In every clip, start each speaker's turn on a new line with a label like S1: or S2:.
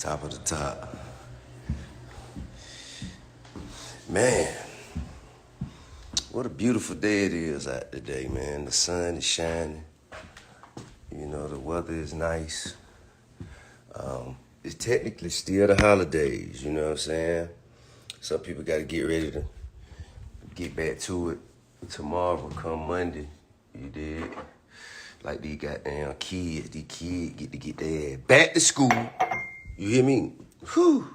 S1: Top of the top. Man, what a beautiful day it is out today, man. The sun is shining. You know, the weather is nice. It's technically still the holidays, you know what I'm saying? Some people got to get ready to get back to it tomorrow, come Monday. You did. Like these goddamn kids, get to get their ass back to school. You hear me? Whew.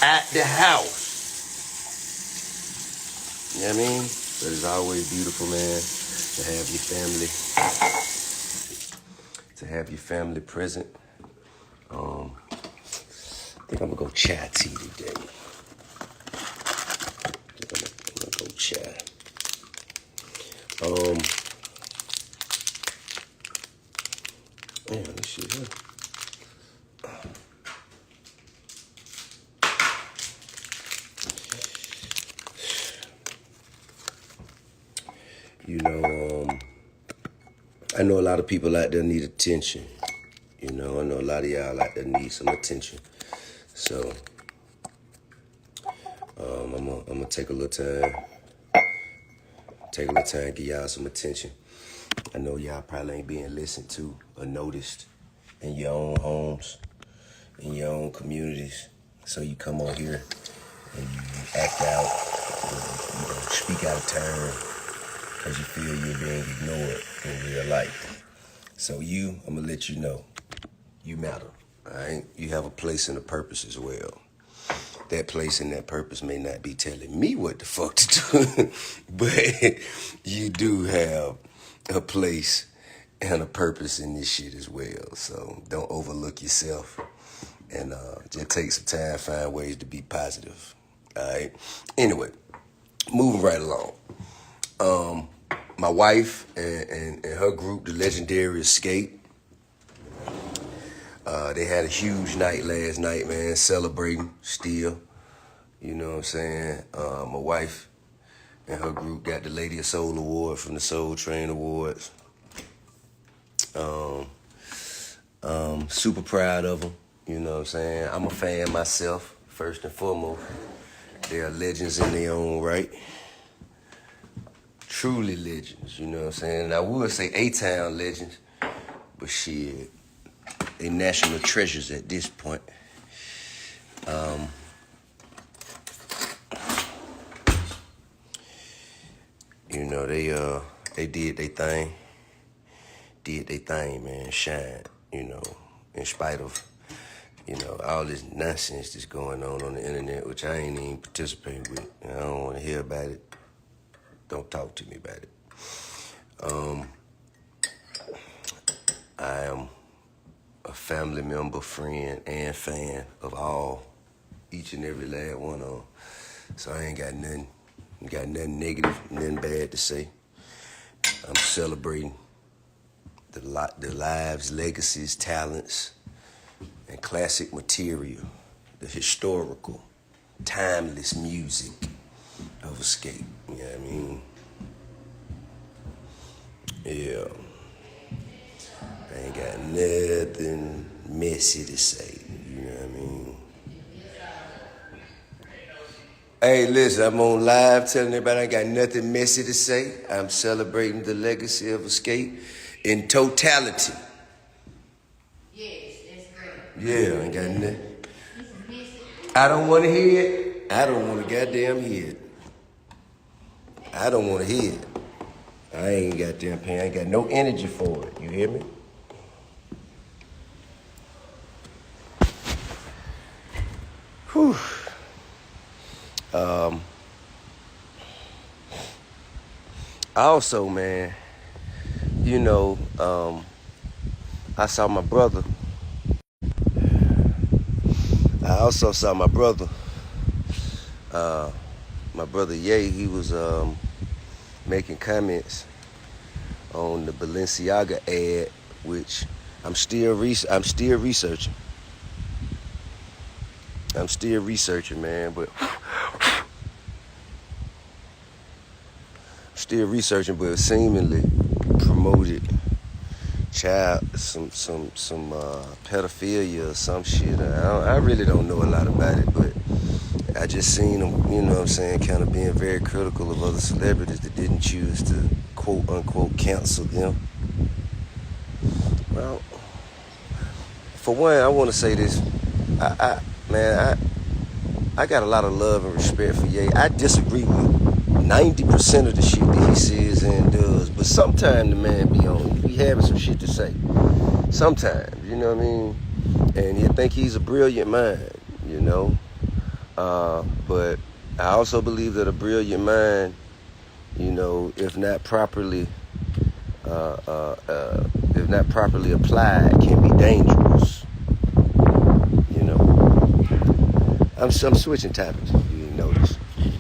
S1: At the house. You know what I mean? But it's always beautiful, man, to have your family present. I think I'm gonna go chai tea today. I'm gonna go chai. Man, this shit here. You know, I know a lot of people out there need attention. You know, I know a lot of y'all out there need some attention. So, I'm gonna take a little time, give y'all some attention. I know y'all probably ain't being listened to or noticed in your own homes, in your own communities. So you come on here and you act out, you speak out of turn because you feel you're being ignored in real life. So I'm gonna let you know, you matter, all right? You have a place and a purpose as well. That place and that purpose may not be telling me what the fuck to do, but you do have a place and a purpose in this shit as well. So don't overlook yourself and just take some time, find ways to be positive, all right? Anyway, moving right along. My wife and her group, the Legendary Escape, they had a huge night last night, man, celebrating still. You know what I'm saying? My wife and her group got the Lady of Soul Award from the Soul Train Awards. Super proud of them. You know what I'm saying? I'm a fan myself, first and foremost. They are legends in their own right. Truly legends, you know what I'm saying? And I would say A-Town legends, but shit, they national treasures at this point. You know, they did their thing. Man, shine, you know, in spite of, you know, all this nonsense that's going on the internet, which I ain't even participating with. I don't want to hear about it. Don't talk to me about it. I am a family member, friend, and fan of each and every last one of them. So I ain't got nothing negative, nothing bad to say. I'm celebrating the lives, legacies, talents, and classic material, the historical, timeless music of Escape. You know what I mean? Yeah. I ain't got nothing messy to say. You know what I mean? Hey, listen, I'm on live telling everybody I ain't got nothing messy to say. I'm celebrating the legacy of Escape in totality.
S2: Yes, that's great.
S1: Yeah, I ain't got nothing. I don't want to hear it. I don't want to goddamn hear it. I don't want to hear it. I ain't goddamn paying. I ain't got no energy for it. You hear me? Whew. Also, man, you know, I saw my brother. I also saw my brother. My brother Ye, he was making comments on the Balenciaga ad, which I'm still researching. I'm still researching, man, but seemingly promoted pedophilia or some shit. I really don't know a lot about it, but I just seen him, you know what I'm saying, kind of being very critical of other celebrities that didn't choose to quote unquote cancel them. Well, for one, I want to say this. I got a lot of love and respect for Ye. I disagree with 90% of the shit that he says and does, but sometimes the man be having some shit to say. Sometimes, you know what I mean? And you think he's a brilliant mind, you know? But I also believe that a brilliant mind, you know, if not properly applied, can be dangerous. You know, I'm switching topics. If you didn't notice.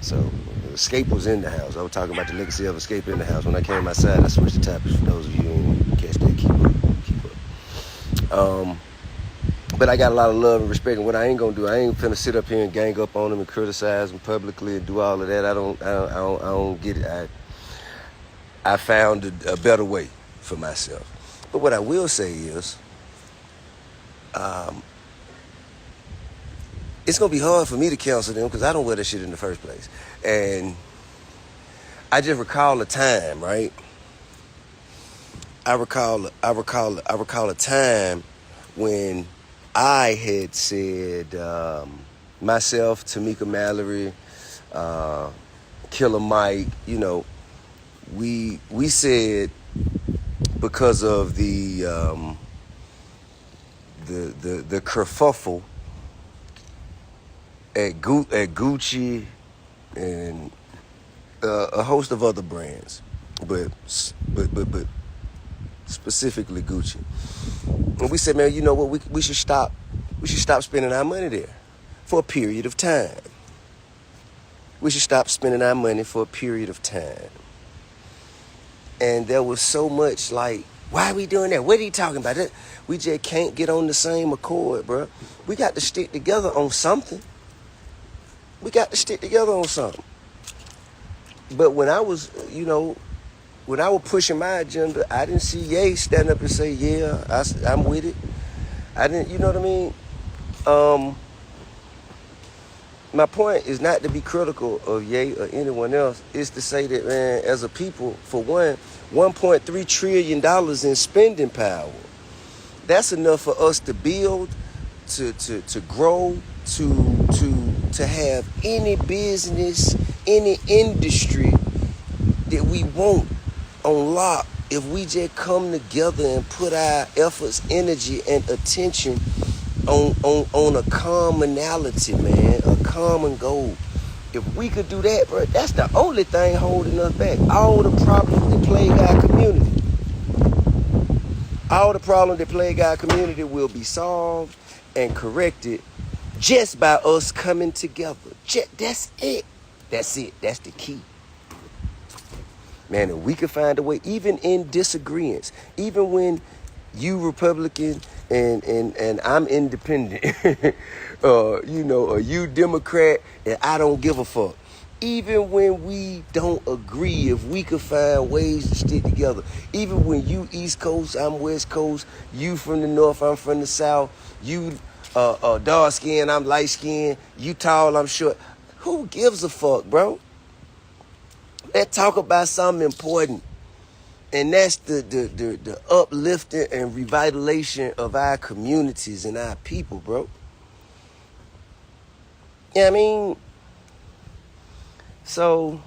S1: So, Escape was in the house. I was talking about the legacy of Escape in the house. When I came outside, I switched the topics. For those of you who didn't catch that, keep up. But I got a lot of love and respect, and what I ain't gonna do, I ain't finna sit up here and gang up on them and criticize them publicly and do all of that. I don't get it. I found a better way for myself. But what I will say is, it's gonna be hard for me to cancel them because I don't wear that shit in the first place. And I just recall a time, right? I recall a time when I had said, myself, Tamika Mallory, Killer Mike, you know, we said because of the kerfuffle at Gucci and a host of other brands, but specifically Gucci. And we said, man, you know what? We should stop spending our money there for a period of time. We should stop spending our money for a period of time. And there was so much like, why are we doing that? What are you talking about? We just can't get on the same accord, bro. We got to stick together on something. But when I was, you know, when I was pushing my agenda, I didn't see Ye stand up and say, yeah, I'm with it. I didn't, you know what I mean? My point is not to be critical of Ye or anyone else. It's to say that, man, as a people, for one, $1.3 trillion in spending power. That's enough for us to build, to grow, to have any business, any industry that we want on lock if we just come together and put our efforts, energy, and attention on a commonality, man, a common goal. If we could do that, bro, that's the only thing holding us back. All the problems that plague our community, will be solved and corrected just by us coming together. That's it. That's the key. Man, if we could find a way, even in disagreements, even when you Republican and I'm independent, you know, or you Democrat and I don't give a fuck. Even when we don't agree, if we could find ways to stick together. Even when you East Coast, I'm West Coast, you from the North, I'm from the South, you dark skin, I'm light skin, you tall, I'm short. Who gives a fuck, bro? Let's talk about something important. And that's the uplifting and revitalization of our communities and our people, bro. You know what I mean? So,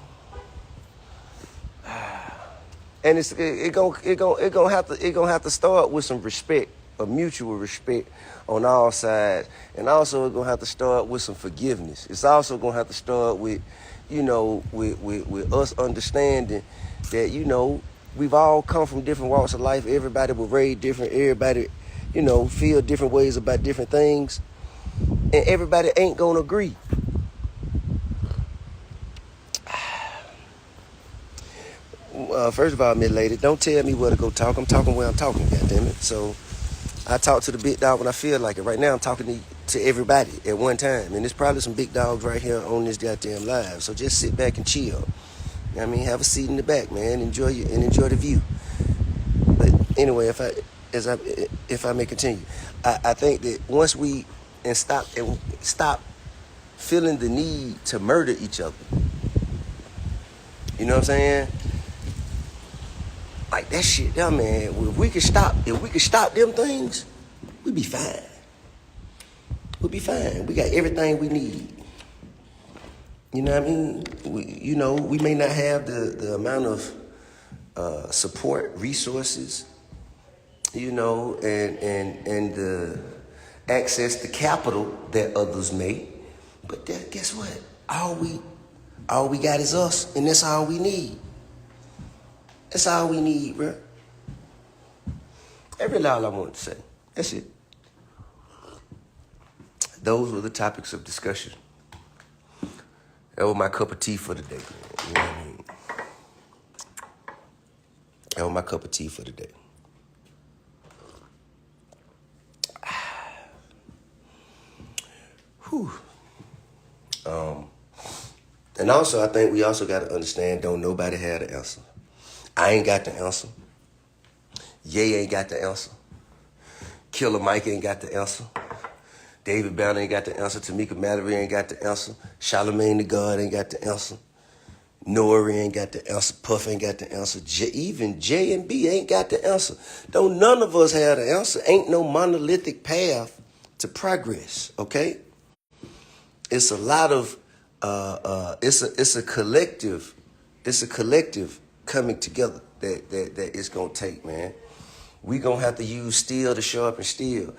S1: and it gonna have to start with some respect, a mutual respect on all sides, and also it's gonna have to start with some forgiveness. It's also gonna have to start with, you know, with us understanding that, you know, we've all come from different walks of life. Everybody was raised different. Everybody, you know, feel different ways about different things, and everybody ain't gonna agree. First of all, Miss Lady, don't tell me where to go talk. I'm talking where I'm talking, goddammit. So I talk to the big dog when I feel like it. Right now, I'm talking to everybody at one time. And there's probably some big dogs right here on this goddamn live. So just sit back and chill. You know what I mean? Have a seat in the back, man. Enjoy the view. But anyway, if I may continue, I think that once we stop feeling the need to murder each other, you know what I'm saying? Like that shit, yeah, man. If we could stop them things, we'd be fine. We'll be fine. We got everything we need. You know what I mean? We may not have the amount of support, resources, and the access to capital that others may. But guess what? All we got is us, and that's all we need. That's all we need, bro. That's really all I wanted to say. That's it. Those were the topics of discussion. That was my cup of tea for the day, man. You know what I mean? That was my cup of tea for the day. Whew. And also, I think we also got to understand, don't nobody have the answer. I ain't got the answer. Ye ain't got the answer. Killer Mike ain't got the answer. David Banner ain't got the answer. Tamika Mallory ain't got the answer. Charlamagne the God ain't got the answer. Nori ain't got the answer. Puff ain't got the answer. Even J and B ain't got the answer. Don't none of us have the answer. Ain't no monolithic path to progress, okay? It's a lot of, it's a collective coming together that it's gonna take, man. We gonna have to use steel to sharpen steel.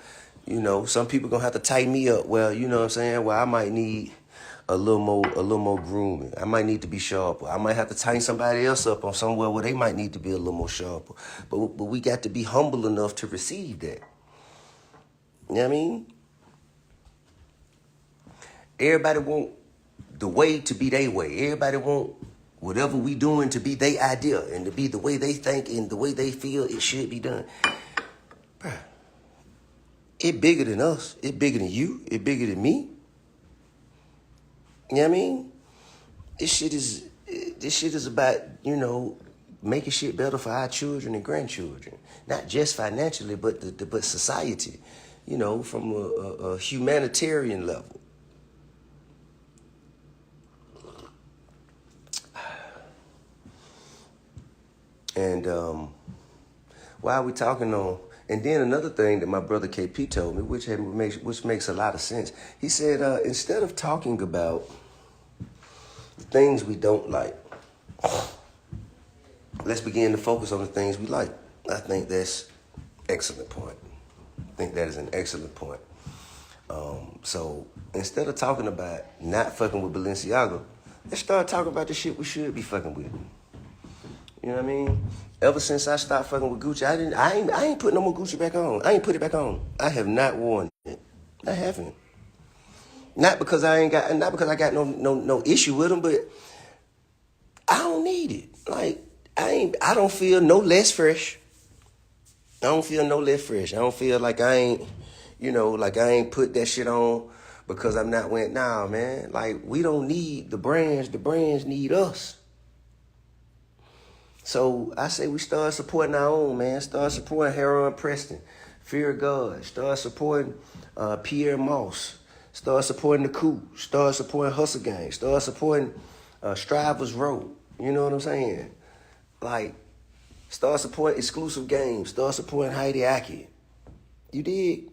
S1: Some people gonna have to tighten me up. Well, you know what I'm saying? Well, I might need a little more grooming. I might need to be sharper. I might have to tighten somebody else up on somewhere where they might need to be a little more sharper. But we got to be humble enough to receive that. You know what I mean? Everybody want the way to be their way. Everybody want whatever we doing to be their idea and to be the way they think and the way they feel it should be done. Bruh. It bigger than us. It bigger than you. It bigger than me. You know what I mean? This shit is about, making shit better for our children and grandchildren. Not just financially, but society, from a humanitarian level. And while we talking on, and then another thing that my brother KP told me, which makes a lot of sense. He said, instead of talking about things we don't like, let's begin to focus on the things we like. I think that's excellent point. I think that is an excellent point. So instead of talking about not fucking with Balenciaga, let's start talking about the shit we should be fucking with. You know what I mean? Ever since I stopped fucking with Gucci, I ain't put no more Gucci back on. I ain't put it back on. I have not worn it. I haven't. Not because I got no issue with them, but I don't need it. Like I don't feel no less fresh. I don't feel no less fresh. I don't feel like I ain't, like I ain't put that shit on because I'm not wearing. Nah, man. Like we don't need the brands. The brands need us. So I say we start supporting our own, man. Start supporting Harold Preston, Fear of God. Start supporting Pierre Moss. Start supporting The Coup. Start supporting Hustle Gang. Start supporting Strivers Road. You know what I'm saying? Like, start supporting Exclusive Games. Start supporting Heidi Aki. You dig?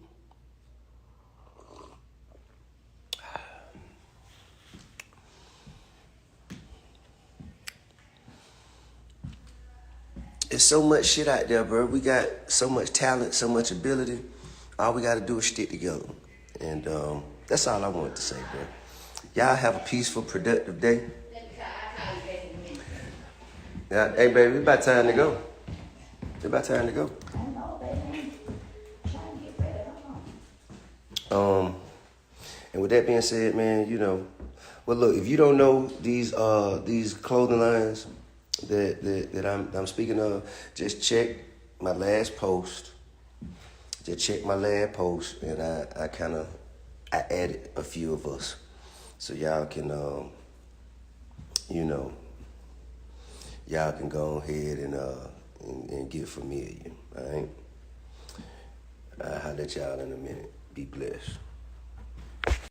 S1: There's so much shit out there, bro. We got so much talent, so much ability. All we got to do is stick together. And that's all I wanted to say, bro. Y'all have a peaceful, productive day. Yeah, hey, baby, it's about time to go. It's about time to go. And with that being said, man, well, look, if you don't know these clothing lines that I'm speaking of, just check my last post. Just check my last post, and I added a few of us, so y'all can y'all can go ahead and get familiar. All right. holler at y'all in a minute. Be blessed.